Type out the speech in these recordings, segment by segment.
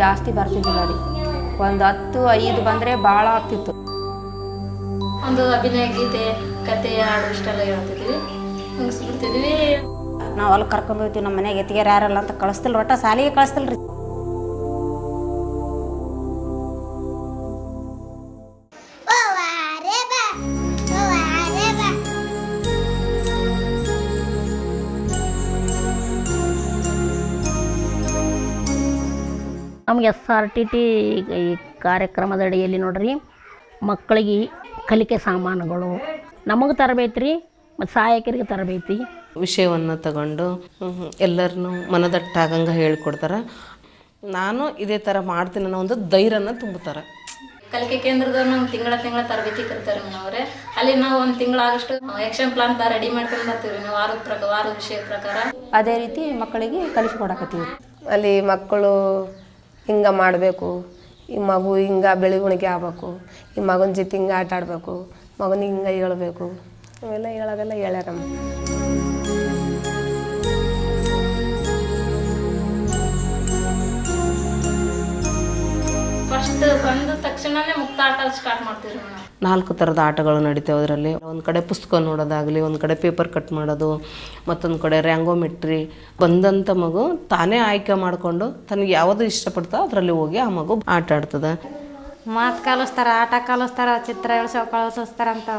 ಜಾಸ್ತಿ ಬರ್ತಿದ್ದಿಲ್ಲ ರೀ. ಒಂದು 10-5 ಬಂದರೆ ಭಾಳ ಆಗ್ತಿತ್ತು. ಒಂದು ಅಭಿನಯ ಗೀತೆ ಕತೆ ಹಾಡು ಇಷ್ಟೆಲ್ಲ ಹೇಳ್ತಿದ್ವಿ, ಮುಗಿಸ್ಬಿಡ್ತಿದ್ವಿ. ನಾವು ಅಲ್ಲಿ ಕರ್ಕೊಂಡು ಹೋಗ್ತೀವಿ. ನಮ್ಮ ಮನೆಗೆ ಎತ್ತಿಗೆರು ಯಾರಲ್ಲ ಅಂತ ಕಳಿಸ್ತಿಲ್ಲ, ಒಟ್ಟು ಸಾಲಿಗೆ ಕಳಿಸ್ತಿಲ್ಲ ರೀ. ನಮ್ಗೆ SRTT ಈ ಕಾರ್ಯಕ್ರಮದ ಅಡಿಯಲ್ಲಿ ನೋಡ್ರಿ, ಮಕ್ಕಳಿಗೆ ಕಲಿಕೆ ಸಾಮಾನುಗಳು, ನಮಗೆ ತರಬೇತಿ ರೀ, ಮತ್ತು ಸಹಾಯಕರಿಗೆ ತರಬೇತಿ. ವಿಷಯವನ್ನು ತಗೊಂಡು ಎಲ್ಲರನ್ನೂ ಮನದಟ್ಟಾಗಂಗೆ ಹೇಳ್ಕೊಡ್ತಾರೆ. ನಾನು ಇದೇ ಥರ ಮಾಡ್ತೀನಿ ಅನ್ನೋ ಒಂದು ಧೈರ್ಯನ ತುಂಬುತ್ತಾರೆ. ಕಲಿಕೆ ಕೇಂದ್ರದವ್ರು ನಮ್ಗೆ ತಿಂಗಳ ತರಬೇತಿ ಕರಿತಾರೆ ಅವರೇ. ಅಲ್ಲಿ ನಾವು ಒಂದು ತಿಂಗಳಾಗಷ್ಟು ಆ್ಯಕ್ಷನ್ ಪ್ಲಾನ್ ರೆಡಿ ಮಾಡ್ಕೊಂಡು ಬರ್ತೀವಿ ನಾವು ವಾರದ ವಿಷಯದ ಪ್ರಕಾರ. ಅದೇ ರೀತಿ ಮಕ್ಕಳಿಗೆ ಕಲಿಸ್ಕೊಡಕತ್ತೀವಿ. ಅಲ್ಲಿ ಮಕ್ಕಳು ಹಿಂಗೆ ಮಾಡಬೇಕು, ಈ ಮಗು ಹಿಂಗೆ ಬೆಳವಣಿಗೆ ಆಗಬೇಕು, ಈ ಮಗನ ಜೊತೆ ಹಿಂಗೆ ಆಟ ಆಡಬೇಕು, ಮಗನಿಗೆ ಹಿಂಗೆ ಹೇಳ್ಬೇಕು, ಅವೆಲ್ಲ ಹೇಳೋದೆಲ್ಲ ಹೇಳ್ಯಾರ. ಫಸ್ಟ್ ಬಂದ ತಕ್ಷಣನೇ ಮುಕ್ತ ಆಟ ಸ್ಟಾರ್ಟ್ ಮಾಡ್ತೀವಿ ನಾವು. 4 ಥರದ ಆಟಗಳು ನಡೀತಾವೆ ಅದರಲ್ಲಿ. ಒಂದು ಕಡೆ ಪುಸ್ತಕ ನೋಡೋದಾಗಲಿ, ಒಂದು ಕಡೆ ಪೇಪರ್ ಕಟ್ ಮಾಡೋದು, ಮತ್ತೊಂದು ಕಡೆ ರ್ಯಾಂಗೋಮೆಟ್ರಿ. ಬಂದಂಥ ಮಗು ತಾನೇ ಆಯ್ಕೆ ಮಾಡಿಕೊಂಡು ತನಗೆ ಯಾವುದು ಇಷ್ಟಪಡ್ತಾ ಅದರಲ್ಲಿ ಹೋಗಿ ಆ ಮಗು ಆಟ ಆಡ್ತದೆ. ಮಾತು ಕಲಿಸ್ತಾರೆ, ಆಟ ಕಲಿಸ್ತಾರೆ, ಚಿತ್ರ ಕಳಿಸ್ತಾರಂತ,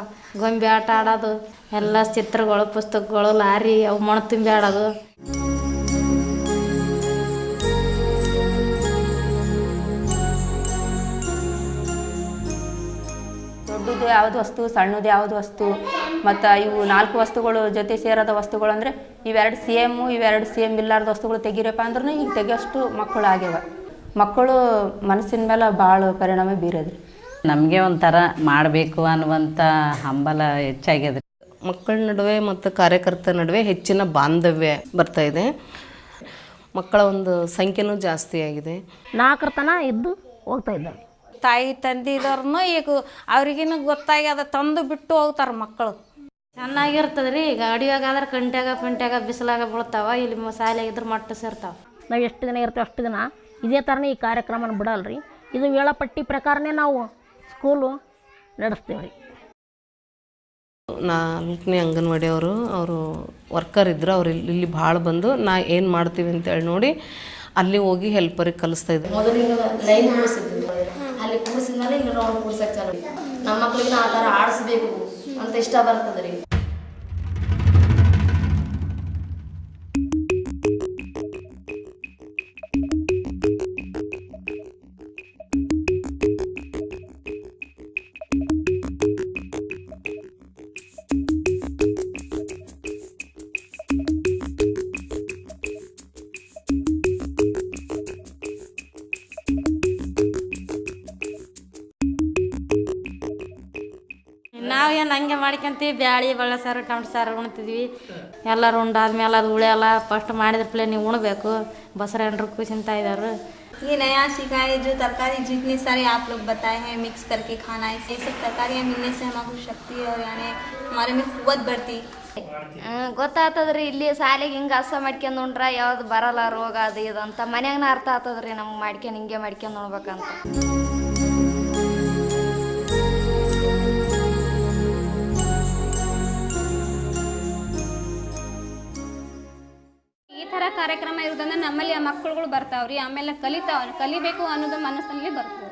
ಗೊಂಬೆ ಆಟ ಆಡೋದು, ಎಲ್ಲ ಚಿತ್ರಗಳು, ಪುಸ್ತಕಗಳು, ಲಾರಿ ಅವು ಮಣ್ಣು ತುಂಬಿ ಆಡೋದು. ದೊಡ್ಡದು ಯಾವುದು ವಸ್ತು, ಸಣ್ಣದು ಯಾವುದು ವಸ್ತು, ಮತ್ತು ಇವು 4 ವಸ್ತುಗಳು ಜೊತೆ ಸೇರೋದ ವಸ್ತುಗಳು ಅಂದರೆ ಇವೆರಡು ಸೇಮ್ ಇಲ್ಲಾರ್ದ ವಸ್ತುಗಳು ತೆಗೀರಪ್ಪ ಅಂದ್ರೂ ಈಗ ತೆಗಿಯೋಷ್ಟು ಮಕ್ಕಳು ಆಗ್ಯಾವ. ಮಕ್ಕಳು ಮನಸ್ಸಿನ ಮೇಲೆ ಭಾಳ ಪರಿಣಾಮ ಬೀರೋದ್ರಿ. ನಮಗೆ ಒಂಥರ ಮಾಡಬೇಕು ಅನ್ನುವಂಥ ಹಂಬಲ ಹೆಚ್ಚಾಗ್ಯದ. ಮಕ್ಕಳ ನಡುವೆ ಮತ್ತು ಕಾರ್ಯಕರ್ತರ ನಡುವೆ ಹೆಚ್ಚಿನ ಬಾಂಧವ್ಯ ಬರ್ತಾಯಿದೆ. ಮಕ್ಕಳ ಒಂದು ಸಂಖ್ಯೆನೂ ಜಾಸ್ತಿ ಆಗಿದೆ. 4 ತನ ಇದ್ದು ಹೋಗ್ತಾ ಇದ್ದಾವೆ. ತಾಯಿ ತಂದಿದವ್ರನ್ನೂ ಈಗ ಅವ್ರಿಗಿನ್ನೂ ಗೊತ್ತಾಗ್ಯದ, ತಂದು ಬಿಟ್ಟು ಹೋಗ್ತಾರೆ ಮಕ್ಕಳು. ಚೆನ್ನಾಗಿರ್ತದೆ ರೀ. ಈಗ ಅಡಿಯಾಗಾದ್ರೆ ಪಿಂಟ್ಯಾಗ ಬಿಸಿಲಾಗ ಬೀಳ್ತಾವ, ಇಲ್ಲಿ ಶಾಲೆಗೆ ಇದ್ರ ಮಟ್ಟ ಸೇರ್ತಾವೆ. ನಾವು ಎಷ್ಟು ದಿನ ಇರ್ತೀವಿ ಅಷ್ಟು ದಿನ ಇದೇ ಥರನೇ ಈ ಕಾರ್ಯಕ್ರಮನ ಬಿಡಲ್ರಿ. ಇದು ವೇಳಾಪಟ್ಟಿ ಪ್ರಕಾರನೇ ನಾವು ಸ್ಕೂಲು ನಡೆಸ್ತೀವಿ ರೀ. 4ನೇ ಅಂಗನವಾಡಿಯವರು ಅವರು ವರ್ಕರ್ ಇದ್ದರು. ಅವ್ರು ಇಲ್ಲಿ ಭಾಳ ಬಂದು ಏನು ಮಾಡ್ತೀವಿ ಅಂತೇಳಿ ನೋಡಿ ಅಲ್ಲಿ ಹೋಗಿ ಹೆಲ್ಪರಿಗೆ ಕಲಿಸ್ತಾ ಇದ್ರು. ಮೊದಲಿಗೆ ಲೈನ್ ಕೂಡಿಸಿದ್ವಿ, ಅಲ್ಲಿ ಕೂಡಿಸಿದ ಮೇಲೆ ಇಲ್ಲಿ ರೌಂಡ್ ಕೂಡ್ಸಕ್ಕೆ ಚಾಲು. ನಮ್ಮ ಮಕ್ಳಿಗೆ ಆ ಥರ ಆಡಿಸ್ಬೇಕು ಅಂತ ಇಷ್ಟ ಬರ್ತದೆ ರೀ. ನಾವೇನು ಹಂಗೆ ಮಾಡ್ಕೊಂತೀವಿ, ಬ್ಯಾಳಿ ಬಳ್ಳ ಸಾರು ಟೊಮೆಟೊ ಸಾರು ಉಣ್ತಿದ್ವಿ. ಎಲ್ಲರೂ ಉಂಡಾದ್ಮೇಲೆ ಅದು ಉಳಿಯಲ್ಲ, ಫಸ್ಟ್ ಮಾಡಿದ ಪ್ಲೇ ನೀವು ಉಣ್ಬೇಕು. ಬಸರಣ್ಣರು ತಿಂತಾ ಇದ್ದಾರೆ. ये नया सीखा है जो तरकारी जितने सारे आप लोग बताए हैं मिक्स करके खाना, इससे सब तरकारियाँ मिलने से हमारी शक्ति और यानी हमारे में कुव्वत बढ़ती. ಗೊತ್ತಾಗ್ತದ್ರಿ. ಇಲ್ಲಿ ಶಾಲೆಗೆ ಹಿಂಗೆ ಹಸ ಮಾಡ್ಕೊಂಡು ಉಂಡ್ರೆ ಯಾವ್ದು ಬರಲ್ಲ ರೋಗ ಅದು ಇದು ಅಂತ ಮನ್ಯಾಗನ ಅರ್ಥ ಆಗ್ತದ್ರಿ ನಮ್ಗೆ ಮಾಡ್ಕೊಂಡು ಹಿಂಗೆ ಮಾಡ್ಕೊಂಡು ಉಣ್ಬೇಕಂತ. ಈ ಥರ ಕಾರ್ಯಕ್ರಮ ಇರೋದ್ರಿಂದ ನಮ್ಮಲ್ಲಿ ಆ ಮಕ್ಕಳುಗಳು ಬರ್ತಾವ್ರಿ. ಆಮೇಲೆ ಕಲಿಬೇಕು ಅನ್ನೋದು ಮನಸ್ಸಲ್ಲಿ ಬರ್ತದೆ.